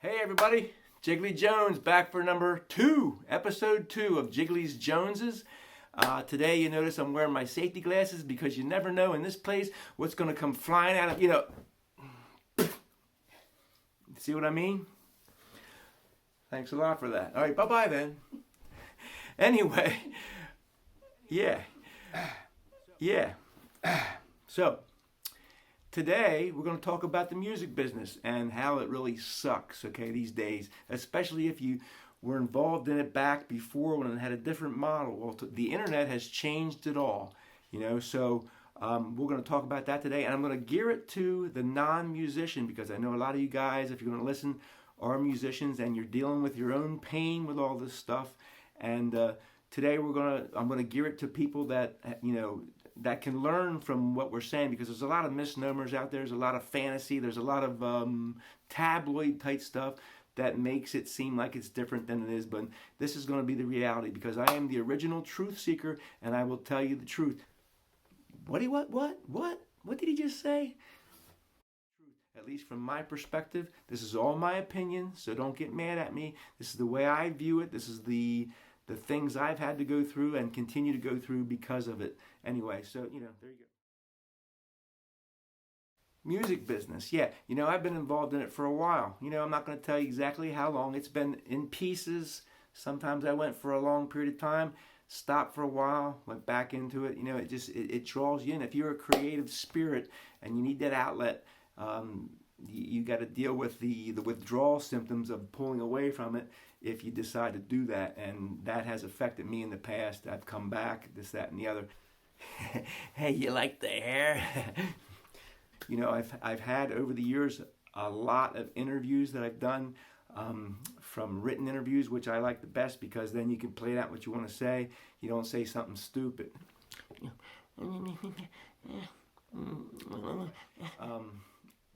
Hey everybody, Jiggley Jones back for number 2, episode 2 of Jiggley's Joneses. Today you notice I'm wearing my safety glasses because you never know in this place what's going to come flying out of, see what I mean? Thanks a lot for that. All right, bye-bye then. Anyway, yeah. So, today, we're going to talk about the music business and how it really sucks, okay, these days, especially if you were involved in it back before when it had a different model. Well, the internet has changed it all, so we're going to talk about that today, and I'm going to gear it to the non-musician because I know a lot of you guys, if you're going to listen, are musicians and you're dealing with your own pain with all this stuff, and today I'm going to gear it to people that, that can learn from what we're saying, because there's a lot of misnomers out there. There's a lot of fantasy. There's a lot of tabloid type stuff that makes it seem like it's different than it is. But this is going to be the reality, because I am the original truth seeker, and I will tell you the truth. What did he just say? At least from my perspective, this is all my opinion, so don't get mad at me. This is the way I view it. This is the things I've had to go through and continue to go through because of it. Anyway, so, there you go. Music business, yeah. I've been involved in it for a while. I'm not going to tell you exactly how long. It's been in pieces. Sometimes I went for a long period of time, stopped for a while, went back into it. It draws you in. If you're a creative spirit and you need that outlet, you got to deal with the withdrawal symptoms of pulling away from it if you decide to do that, and that has affected me in the past. I've come back, this, that, and the other. Hey, you like the hair? I've had over the years a lot of interviews that I've done, from written interviews, which I like the best because then you can play out what you want to say. You don't say something stupid.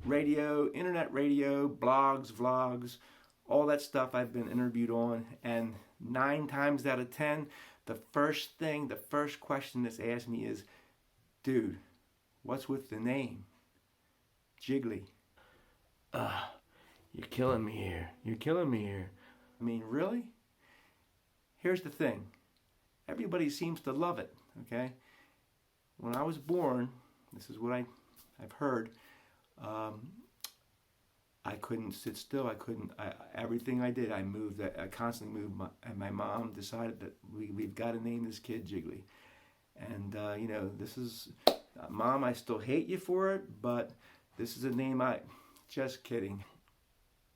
Radio, internet radio, blogs, vlogs, all that stuff I've been interviewed on, and 9 times out of 10, the first question that's asked me is, dude, what's with the name? Jiggley. You're killing me here. I mean, really? Here's the thing. Everybody seems to love it, okay? When I was born, this is what I've heard, I couldn't sit still. Everything I did, I moved. I constantly moved. And my mom decided that we've got to name this kid Jiggley. And, this is, Mom, I still hate you for it, but this is a name just kidding.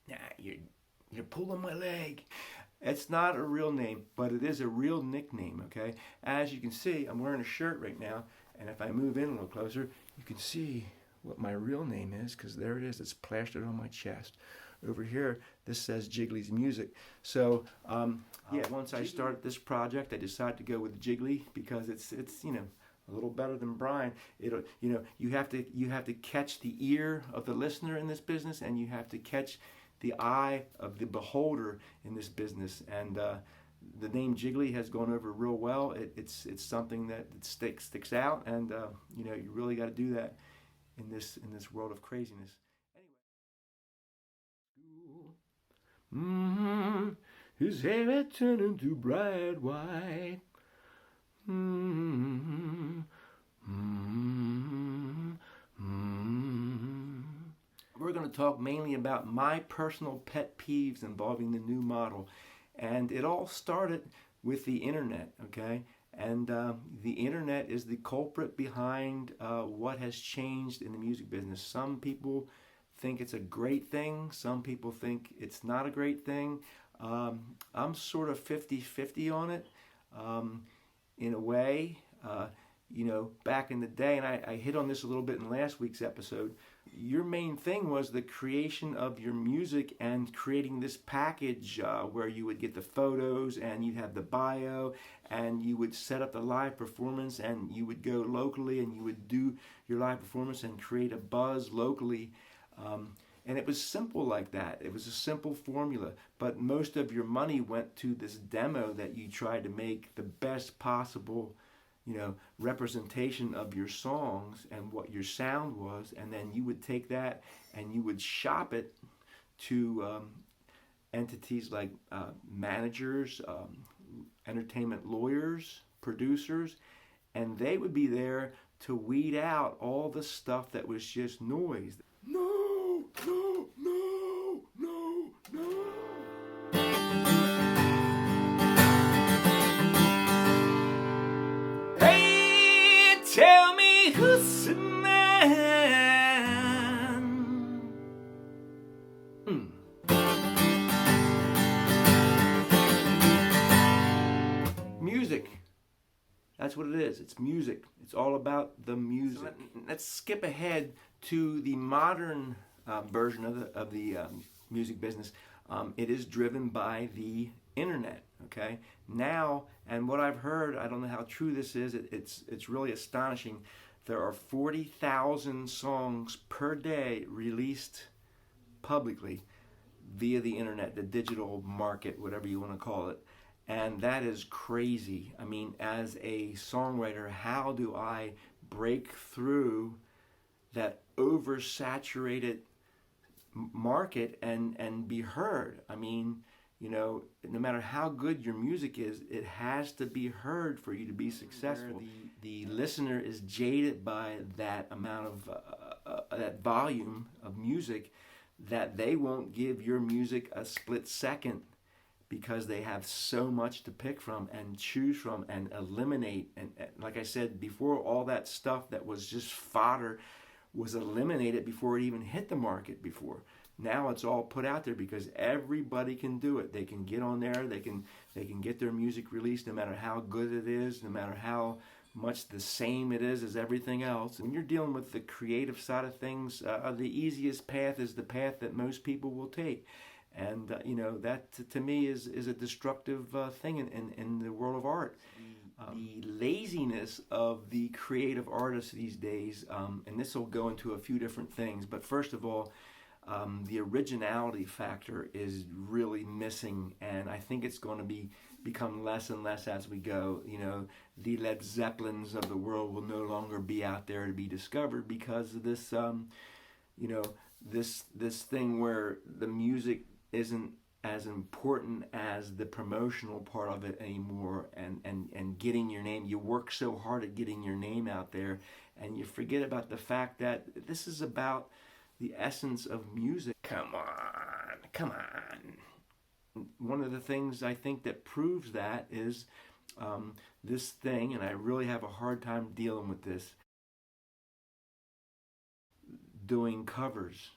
Nah, you're pulling my leg. It's not a real name, but it is a real nickname, okay? As you can see, I'm wearing a shirt right now, and if I move in a little closer, you can see what my real name is, because there it is. It's plastered on my chest. Over here, this says Jiggley's Music. So, once I started this project, I decided to go with Jiggley because it's a little better than Brian. You have to catch the ear of the listener in this business, and you have to catch the eye of the beholder in this business. And the name Jiggley has gone over real well. It's something that sticks out, and you really got to do that in this world of craziness. Anyway, his hair had turned into bright white. We're going to talk mainly about my personal pet peeves involving the new model, and it all started with the internet, okay? And the internet is the culprit behind what has changed in the music business. Some people think it's a great thing. Some people think it's not a great thing. I'm sort of 50-50 on it, in a way. Back in the day, and I hit on this a little bit in last week's episode, your main thing was the creation of your music and creating this package where you would get the photos and you'd have the bio and you would set up the live performance and you would go locally and you would do your live performance and create a buzz locally. And it was simple like that. It was a simple formula, but most of your money went to this demo that you tried to make the best possible representation of your songs and what your sound was, and then you would take that and you would shop it to entities like managers, entertainment lawyers, producers, and they would be there to weed out all the stuff that was just noise. No, no, no, no, no. Hey, tell me who's the man? Music. That's what it is. It's music. It's all about the music. So let's skip ahead to the modern version of the music business. It is driven by the internet. Okay. Now, and what I've heard, I don't know how true this is. It's really astonishing. There are 40,000 songs per day released publicly via the internet, the digital market, whatever you want to call it. And that is crazy. I mean, as a songwriter, how do I break through that oversaturated market and be heard? I mean, you know, no matter how good your music is, it has to be heard for you to be successful. The listener is jaded by that amount of that volume of music that they won't give your music a split second, because they have so much to pick from and choose from and eliminate. And like I said before, all that stuff that was just fodder was eliminated before it even hit the market before. Now it's all put out there because everybody can do it. They can get on there, they can get their music released no matter how good it is, no matter how much the same it is as everything else. When you're dealing with the creative side of things, the easiest path is the path that most people will take. And, you know, that to me is a destructive thing in the world of art. The laziness of the creative artists these days, and this will go into a few different things, but first of all, the originality factor is really missing, and I think it's going to become less and less as we go. You know, the Led Zeppelins of the world will no longer be out there to be discovered because of this, you know, this thing where the music isn't as important as the promotional part of it anymore, and getting your name. You work so hard at getting your name out there, and you forget about the fact that this is about the essence of music. Come on. One of the things I think that proves that is this thing, and I really have a hard time dealing with this, doing covers.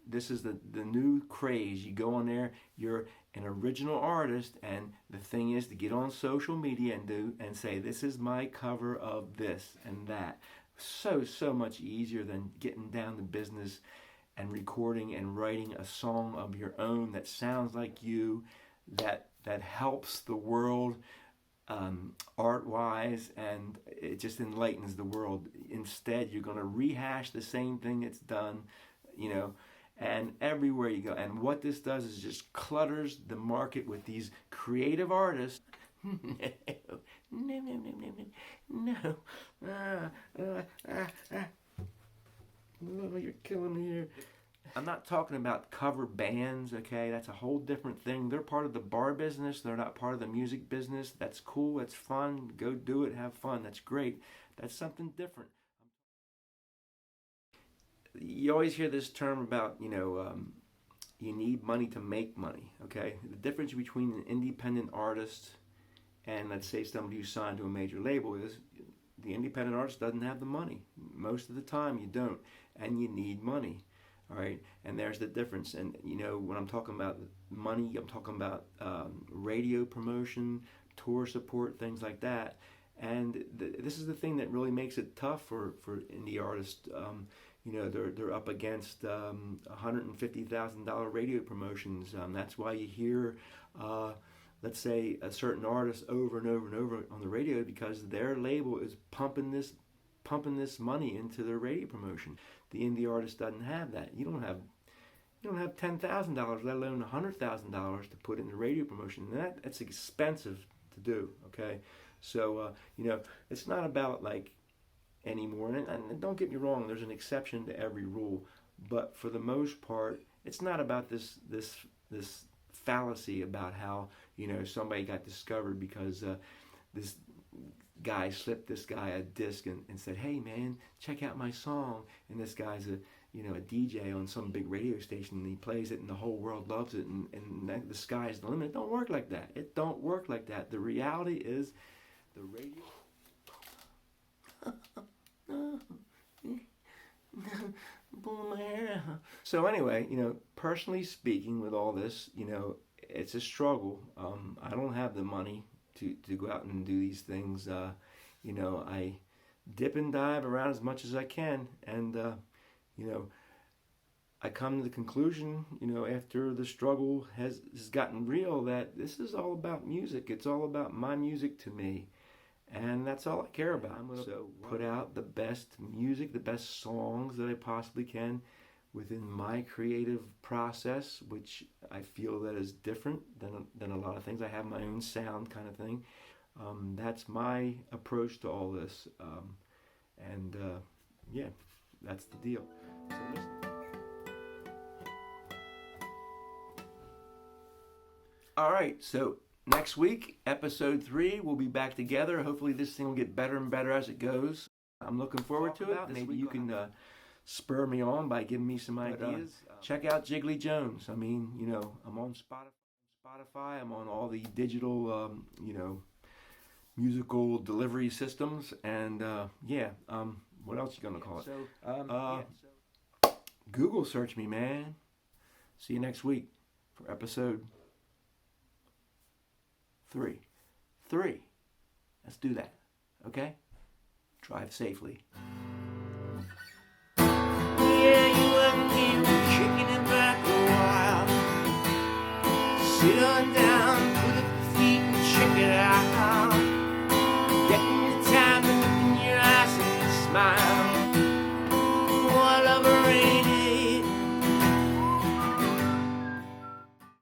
This is the new craze. You go on there, you're an original artist, and the thing is to get on social media and say, this is my cover of this and that. So much easier than getting down to business and recording and writing a song of your own that sounds like you, that helps the world art-wise, and it just enlightens the world. Instead, you're going to rehash the same thing that's done, you know, and everywhere you go. And what this does is just clutters the market with these creative artists. No. Oh, you're killing me here. I'm not talking about cover bands, okay? That's a whole different thing. They're part of the bar business. They're not part of the music business. That's cool. That's fun. Go do it. Have fun. That's great. That's something different. You always hear this term about, you know, you need money to make money, okay? The difference between an independent artist and, let's say, somebody who's signed to a major label is the independent artist doesn't have the money. Most of the time you don't, and you need money, all right? And there's the difference. And, you know, when I'm talking about money, I'm talking about radio promotion, tour support, things like that. And this is the thing that really makes it tough for indie artists. You know, they're up against $150,000 radio promotions. That's why you hear, let's say, a certain artist over and over and over on the radio, because their label is pumping this money into their radio promotion. The indie artist doesn't have that. You don't have $10,000, let alone $100,000 to put in the radio promotion. And that's expensive to do. Okay, so you know, it's not about like anymore. And don't get me wrong, there's an exception to every rule, but for the most part, it's not about this fallacy about how, somebody got discovered because this guy slipped this guy a disc and said, hey man, check out my song. And this guy's a DJ on some big radio station, and he plays it and the whole world loves it, and the sky's the limit. It don't work like that. It don't work like that. The reality is the radio... pulling my hair out. So anyway, personally speaking, with all this, it's a struggle. I don't have the money to go out and do these things. I dip and dive around as much as I can, and I come to the conclusion, after the struggle has gotten real, that this is all about music. It's all about my music to me. And that's all I care about. I'm going to put out the best music, the best songs that I possibly can within my creative process, which I feel that is different than a lot of things. I have my own sound kind of thing. That's my approach to all this. Yeah, that's the deal. So listen. All right, so next week, episode 3, we'll be back together. Hopefully this thing will get better and better as it goes. I'm looking forward to it. Maybe you can spur me on by giving me some ideas. Check out Jiggley Jones. I mean, I'm on Spotify. I'm on all the digital, musical delivery systems. And, what else you going to call it? Google search me, man. See you next week for episode 3. Let's do that. Okay? Drive safely. Yeah, you left me kicking it back a while. Sit on down.